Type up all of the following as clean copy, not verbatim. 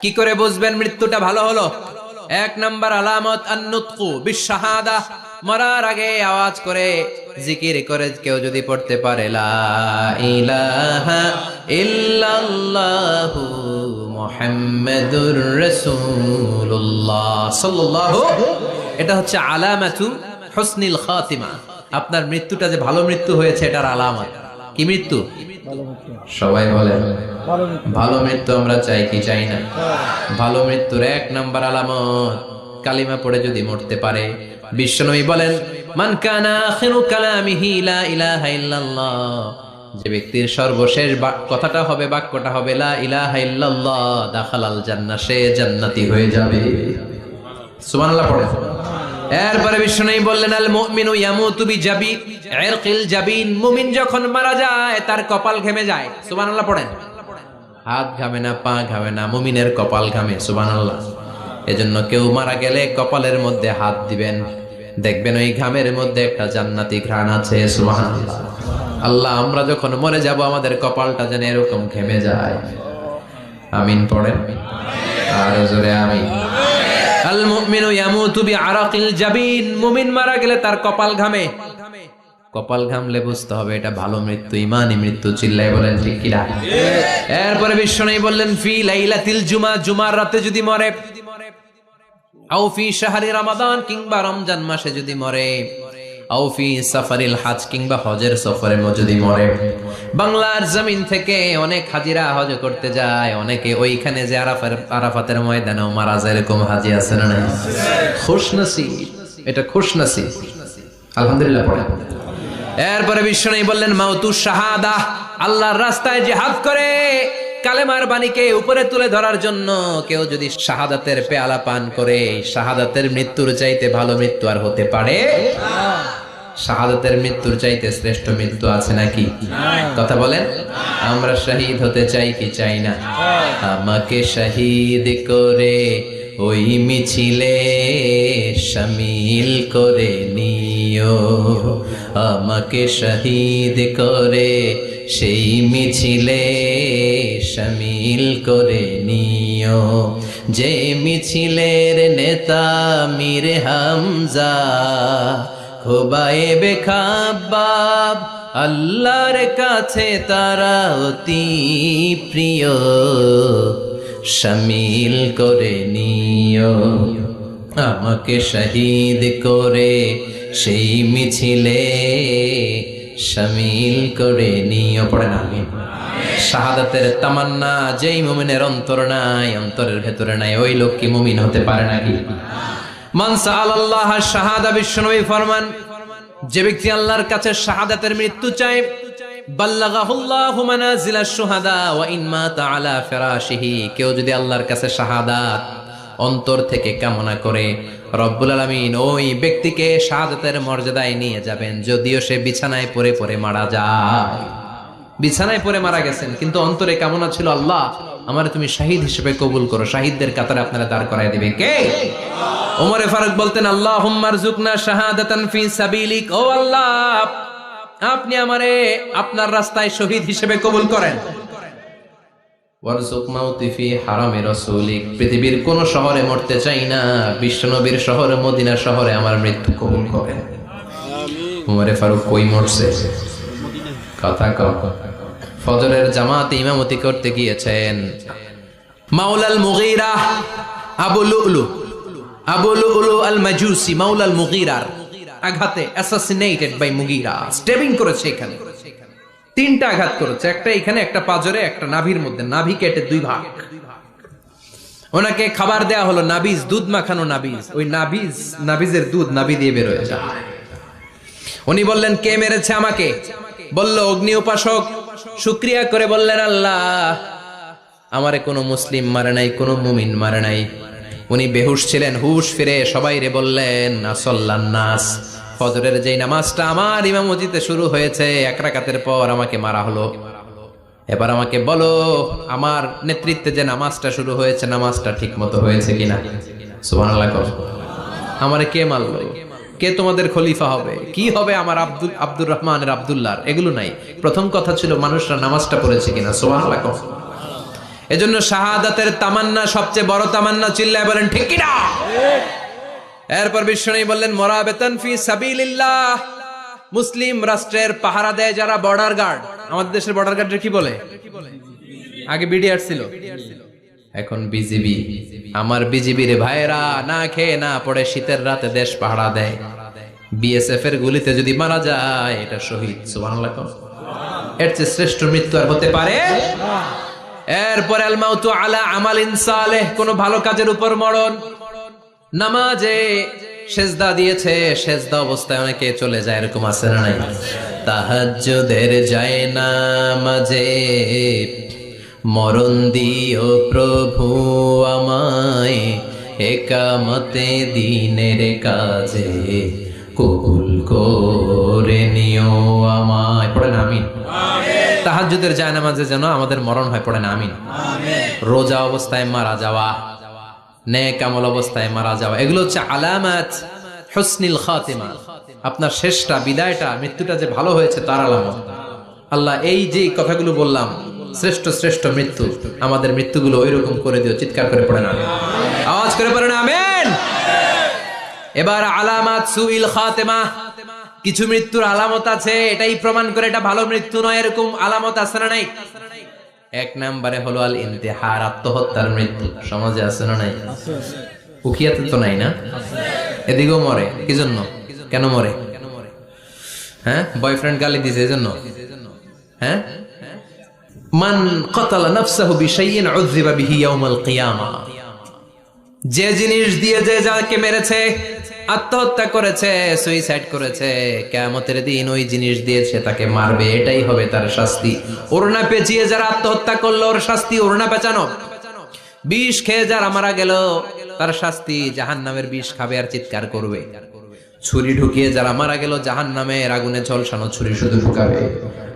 কি করে বুঝবেন মৃত্যুটা ভালো হলো? এক নাম্বার আলামত আন-নুতকু বিশ-শাহাদা, মরার আগে আওয়াজ করে জিকির করে কেউ যদি পড়তে পারে লা ইলাহা ইল্লাল্লাহু মুহাম্মাদুর রাসূলুল্লাহ সাল্লাল্লাহু, এটা হচ্ছে আলামাতু হুসনিল খাতিমা। আপনার মৃত্যুটা যে ভালো মৃত্যু হয়েছে এটার আলামত। কি মৃত্যু? সবাই বলেন ভালো মৃত্যু আমরা চাই কি চাই না? ভালো মৃত্যুর এক নাম্বার আলামত কালিমা পড়ে যদি মরতে পারে। বিশ্বনবী বলেন মান কানা আখিরু কালামিহি লা ইলাহা ইল্লাল্লাহ, যে ব্যক্তির সর্বশেষ কথাটা হবে, বাক্যটা হবে লা ইলাহা ইল্লাল্লাহ, দাখালাল জান্নাহ, সে জান্নাতি হয়ে যাবে। সুবহানাল্লাহ পড়ে। এরপরে বিশ্বনবী বললেন আল মুমিনু ইয়ামুতু বিজাবি ইরকিল জাবিন, মুমিন যখন মারা যায় তার কপাল ঘেমে যায়। সুবহানাল্লাহ পড়েন। হাত ঘামে না, পা ঘামে না, মুমিনের কপাল ঘামে। সুবহানাল্লাহ। এজন্য কেউ মারা গেলে কপালের মধ্যে হাত দিবেন, দেখবেন ওই ঘামের মধ্যে একটা জান্নাতি ঘ্রাণ আছে। সুবহানাল্লাহ। আল্লাহ, আমরা যখন মরে যাব আমাদের কপালটা যেন এরকম ঘেমে যায়। আমিন পড়েন আর জোরে আমিন। আল মুমিনু ইয়ামুতু বিআরাকিল জাবিন, মুমিন মারা গেলে তার কপাল ঘামে। কপাল ঘামলে বুঝতে হবে এটা ভালো মৃত্যু, ঈমানি মৃত্যু। চিল্লায় বলেন ঠিক কি না? এরপরে বিশ্বনবী বললেন ফি লাইলাতিল জুমা, জুমার রাতে যদি মরে, আও ফি শাহরি রমাদান, কিংবা রমজান মাসে যদি মরে, আও ফি সাফারিল হজ, কিংবা হজের সফরে যদি মরে। বাংলার জমিন থেকে অনেক হাজিরা হজ করতে যায়, অনেকে ওইখানে যে আরাফাতের ময়দানেও মারা যায়, এরকম হাজি আছে না নাই? খুশনসিব, এটা খুশনসিব। আলহামদুলিল্লাহ পড়ে। এরপরে বিশ্বনবী বললেন মাউতু শাহাদা, আল্লাহর রাস্তায় জিহাদ করে কালেমার বাণীকে উপরে তুলে ধরার জন্য কেউ যদি শাহাদাতের পেয়ালা পান করে, শাহাদাতের মৃত্যুর চাইতে ভালো মৃত্যু আর হতে পারে? শাহাদাতের মৃত্যুর চাইতে শ্রেষ্ঠ মৃত্যু আছে নাকি? কথা বলেন। আমরা শহীদ হতে চাই কি চাই না? আমাকে শহীদ করে ওই মিছিলে শামিল করে নিও, আমাকে শহীদ করে সেই মিছিলে শামিল করে নিও, যে মিছিলের নেতা মীর হামজা, খোবায়েবে খাব্বাব, আল্লাহর কাছে তারা অতি প্রিয়, শামিল করে নিও, আমাকে শহীদ করে সেই মিছিলে শামিল করে নিও। পড়েন আমিন। শাহাদাতের তামান্না যেই মুমিনের অন্তর নাই, অন্তরের ভেতরে নাই, ওই লোক কি মুমিন হতে পারে নাকি? মান সাআলাল্লাহ শাহাদা, বিশ্বনবী ফরমান যে ব্যক্তি আল্লাহর কাছে শাহাদাতের মৃত্যু চায়, বাল্লাগাহুল্লাহু মানাজিলাশ শুহাদা ওয়া ইন মাতা আলা ফিরাশিহি, কেউ যদি আল্লাহর কাছে শাহাদাত অন্তর থেকে কামনা করে, রব্বুল আলামিন ওই ব্যক্তিকে শাহাদাতের মর্যাদায় নিয়ে যাবেন, যদিও সে বিছানায় পড়ে পড়ে মারা যায়। বিছানায় পড়ে মারা গেছেন, কিন্তু অন্তরে কামনা ছিল আল্লাহ আমারে তুমি শহীদ হিসেবে কবুল করো। শহীদদের কাতারে আপনারা দাঁড় করায় দিবে কে? ওমরে ফারুক বলতেন আল্লাহুম্মা রযুকনা শাহাদাতান ফি সাবিলিক, ও আল্লাহ আপনি আমারে আপনার রাস্তায় শহীদ হিসেবে কবুল করেন। ওয়ারযুক মাউতি ফি হারামি রাসূলিক, পৃথিবীর কোন শহরে মরতে চাই না, বিশ্বনবীর শহরে মদিনা শহরে আমার মৃত্যু কবুল করেন। আমিন। ওমরে ফারুক কই মরছে? কথা কও। ফজরের জামাতে ইমামতি করতে গিয়েছেন মাওলাল মুগীরা আবু লুলু আল মাজুসি, মাওলাল মুগীরার আঘাতে অ্যাসাসিনেটেড বাই মুগীরা, স্টেবিং করেছে এখানে, তিনটা আঘাত করেছে, একটা এখানে, একটা পাজরে, একটা নাভির মধ্যে, নাভি কেটে দুই ভাগ। ওনাকে খাবার দেয়া হলো নাবিজ, দুধ মাখানো নাবিজ, ওই নাবিজের দুধ নাভি দিয়ে বের হয়ে যায়। উনি বললেন কে মেরেছে আমাকে? বলল অগ্নি উপাসক। শুকরিয়া করে বললেন আল্লাহ আমারে কোনো মুসলিম মারে নাই, কোনো মুমিন মারে নাই। উনি বেহুশ ছিলেন, হুশ ফিরে সবাই রে বললেন আসল্লান নাস, ফজরের যেই নামাজটা আমার ইমামতিতে শুরু হয়েছে, এক রাকাতের পর আমাকে মারা হলো। এবার আমাকে বলো আমার নেতৃত্বে যে নামাজটা শুরু হয়েছে নামাজটা ঠিক মতো হয়েছে কিনা? সুবহানাল্লাহ। আমারে কে মারলো? কে তোমাদের খলিফা হবে? কি হবে আমার আব্দুর রহমানের আব্দুল্লাহর? এগুলো নাই। প্রথম কথা ছিল মানুষরা নামাজটা পড়েছে কিনা। সুবহানাল্লাহ। এজন্য শাহাদাতের তামান্না সবচেয়ে বড় তামান্না, চিল্লায় বলেন ঠিক কি না? এরপর বিশ্বনবী বললেন মুরাবিতান ফি সাবিলিল্লাহ, মুসলিম রাষ্ট্রের পাহারা দেয় যারা বর্ডার গার্ড। আমাদের দেশের বর্ডার গার্ডের কি বলে? আগে বিডিআর ছিল, এখন বিজিবি। আমার বিজিবির ভাইয়েরা না খেয়ে না পড়ে শীতের রাতে দেশ পাহারা দেয়। বিএসএফ এর গুলিতে যদি মারা যায় এটা শহীদ। সুবহানাল্লাহ। এর চেয়ে শ্রেষ্ঠ মৃত্যু আর হতে পারে? এরপর আল মাউতু আলা আমালিন সালেহ, কোন ভালো কাজের উপর মরণ। নামাজে সেজদা দিয়েছে, সেজদা অবস্থায় অনেকে চলে যায়, এরকম আছে না নাই? তাহাজ্জুদের যায় নামাজে মরণ দিও প্রভু আমায়, একামতে দিনের কাজে কবুল করে নিও আমায়। পড়েন আমিন। তাহাজ্জুদের যায় নামাজে যেন আমাদের মরণ হয়, পড়েন আমিন। রোজা অবস্থায় মারা যাওয়া, নেক আমল অবস্থায় মারা যাওয়া, এগুলো হচ্ছে আলামাত হুসনিল খাতিমা। আপনার শেষটা, বিদায়টা, মৃত্যুটা যে ভালো হয়েছে তার আলামত। আল্লাহ এই যে কথাগুলো বললাম, শ্রেষ্ঠ শ্রেষ্ঠ মৃত্যু, আমাদের মৃত্যুগুলো ওইরকম করে দিও। চিৎকার করে পড়েন আমিন, আওয়াজ করে পড়েন আমিন। এবার আলামাত সুইল খাতিমা, কিছু মৃত্যুর আলামত আছে, এটাই প্রমাণ করে এটা ভালো মৃত্যু নয়, এরকম আলামত আছে না নাই? এক নম্বরে হলো আল ইন্তেহার, আত্মহত্যার মৃত্যু। সমাজে আছে না নাই? উকিয়াতে তো নাই না? এদিকেও মরে, কি জন্য? কেন মরে? হ্যাঁ, বয়ফ্রেন্ড গালি দিয়েছে এজন্য? হ্যাঁ, মান ক্বাতালা নাফসাহু বিশাইইন উযযিবা বিহি ইয়াউমাল কিয়ামা, যে জিনিস দিয়ে যে যাকে মেরেছে, আত্মহত্যা করেছে, সুইসাইড করেছে, কিয়ামতের দিন ওই জিনিস দিয়েছে তাকে মারবে, এটাই হবে তার শাস্তি। ওড়না পেঁচিয়ে যারা আত্মহত্যা করলো ওর শাস্তি ওড়না পেঁচানো। বিষ খেয়ে যারা মারা গেল তার শাস্তি জাহান্নামের বিষ খাবে আর চিৎকার করবে। ছুরি ঢুকিয়ে যারা মারা গেল জাহান্নামের আগুনে ঝলসানো ছুরি শুধু ঢুকাবে।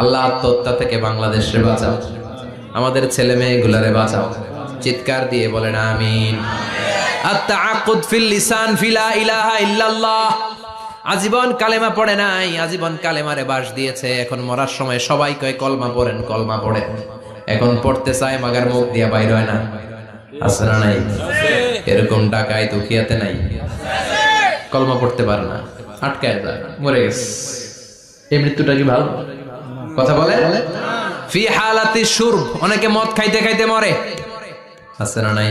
আল্লাহ আত্মহত্যা থেকে বাংলাদেশে বাঁচাও, আমাদের ছেলে মেয়েগুলারে বাঁচাও। চিৎকার দিয়ে বলেন আমিন। আত-তাআক্কুদ ফিল লিসান ফি লা ইলাহা ইল্লাল্লাহ, আজীবন কালেমা পড়ে নাই, আজীবন কালেমারে বাস দিয়েছে, এখন মরার সময় সবাই কয় কলমা পড়েন, কলমা পড়েন। এখন পড়তে চায় মাগার মুখ দিয়া বাইর হয় না, আছে না নাই? এরকম ডাকায় দুখিয়াতে নাই, কলমা পড়তে পারে না, আটকায় যায়, মরে গেছে। এই মৃত্যুটা কি ভালো? কথা বলে। ফি হালাতি শুরব, অনেকে মদ খাইতে খাইতে মরে, আছে না নাই?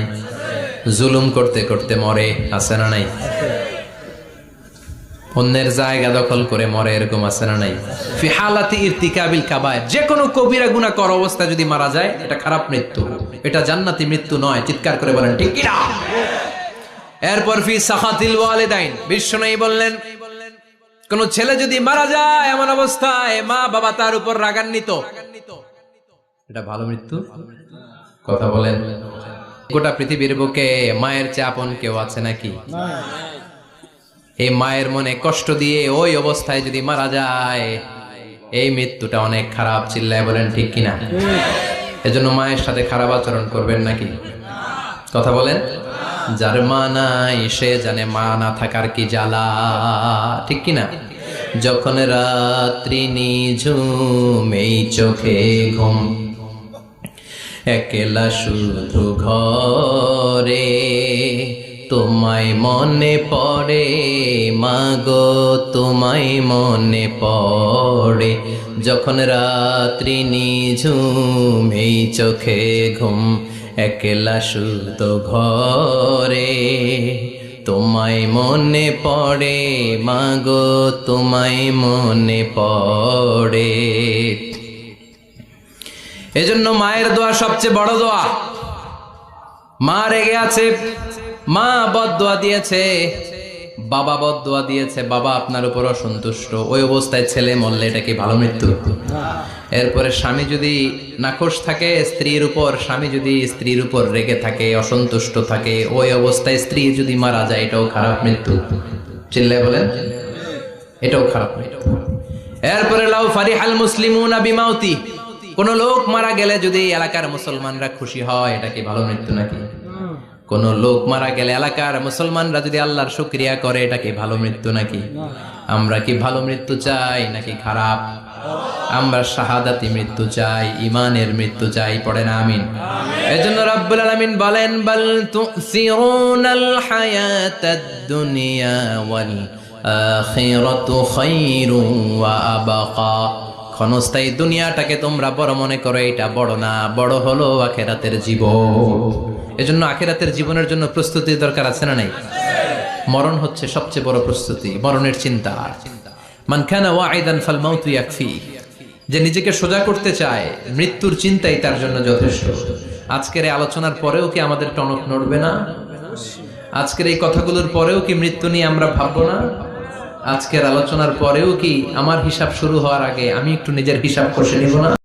জুলুম করতে করতে মরে, আছে না নাই? অন্যের জায়গা দখল করে মরে, এরকম আছে না নাই? ফি হালাতি ইরতিকাবিল কাবায়ের, যে কোনো কবিরা গুনাহ করা অবস্থায় যদি মারা যায় এটা খারাপ মৃত্যু, এটা জান্নাতি মৃত্যু নয়। চিৎকার করে বলেন ঠিক কি না? এরপর ফি সাখাতিল ওয়ালিদাইন, বিশ্বনবী বললেন কোন ছেলে যদি মারা যায় এমন অবস্থায় মা বাবা তার উপর রাগান্বিত, এটা ভালো মৃত্যু? কথা বলেন। গোটা পৃথিবীর বুকে মায়ের চেয়ে আপন কেউ আছে নাকি? এই মায়ের মনে কষ্ট দিয়ে ওই অবস্থায় যদি মারা যায়, এই মৃত্যুটা অনেক খারাপ। চিল্লায় বলেন ঠিক কিনা? এজন্য মায়ের সাথে খারাপ আচরণ করবেন নাকি? কথা বলেন। যার মা নাই সে জানে মা না থাকার কি জ্বালা, ঠিক কিনা? যখন রাত্রি নিঝুম এই চোখে ঘুম, একলা শুধু ঘরে তোমায় মনে পড়ে মাগো, তোমায় মনে পড়ে। যখন রাত্রি নিঝুম এই চোখে ঘুম, একলা শুধু ঘরে তোমায় মনে পড়ে মাগো, তোমায় মনে পড়ে। এজন্য মায়ের দোয়া সবচেয়ে বড় দোয়া। মা রেগে আছে, মা বদদোয়া দিয়েছে, বাবা বদদোয়া দিয়েছে, বাবা আপনার উপর অসন্তুষ্ট, ওই অবস্থায় ছেলে মরলে এটা কি ভালো মৃত্যু? এরপরে স্বামী যদি নাখোশ থাকে স্ত্রীর উপর, স্বামী যদি স্ত্রীর উপর রেগে থাকে, অসন্তুষ্ট থাকে, ওই অবস্থায় স্ত্রী যদি মারা যায় এটাও খারাপ মৃত্যু। চিল্লায় বলেন এটাও খারাপ মৃত্যু। এরপরে লাউ ফারিহাল মুসলিমুনা বিমাউতি, কোন লোক মারা গেলে যদি এলাকার মুসলমানরা খুশি হয়, এটা কি ভালো মৃত্যু নাকি? কোন লোক মারা গেলে এলাকার মুসলমানরা যদি আল্লাহর শুকরিয়া করে, এটা কি ভালো মৃত্যু নাকি? আমরা কি ভালো মৃত্যু চাই নাকি খারাপ? আমরা শাহাদাতি মৃত্যু চাই, ইমানের মৃত্যু চাই, পড়েন আমিন। এজন্য রাব্বুল আলামিন বলেন, বাল তুসিরুনাল হায়াতাদ দুনিয়া ওয়াল আখিরাতু খায়রুন ওয়া আবকা। ক্ষণস্থায়ী দুনিয়াটাকে তোমরা বড় মনে করো, এটা বড় না, বড় হলো আখিরাতের জীবন। এজন্য আখিরাতের জীবনের জন্য প্রস্তুতি দরকার, আছে না নাই? মরণ হচ্ছে সবচেয়ে বড় প্রস্তুতি, মরণের চিন্তা। মান কানা ওয়াইদান ফাল মাউতু ইয়াকফি। যে নিজেকে সোজা করতে চায়, মৃত্যুর চিন্তাই তার জন্য যথেষ্ট। আজকের এই আলোচনার পরেও কি আমাদের টনক নড়বে না? আজকের এই কথাগুলোর পরেও কি মৃত্যু নিয়ে আমরা ভাববো না? আজকের আলোচনার পরেও কি আমার হিসাব শুরু হওয়ার আগে আমি একটু নিজের হিসাব কষে নিব না?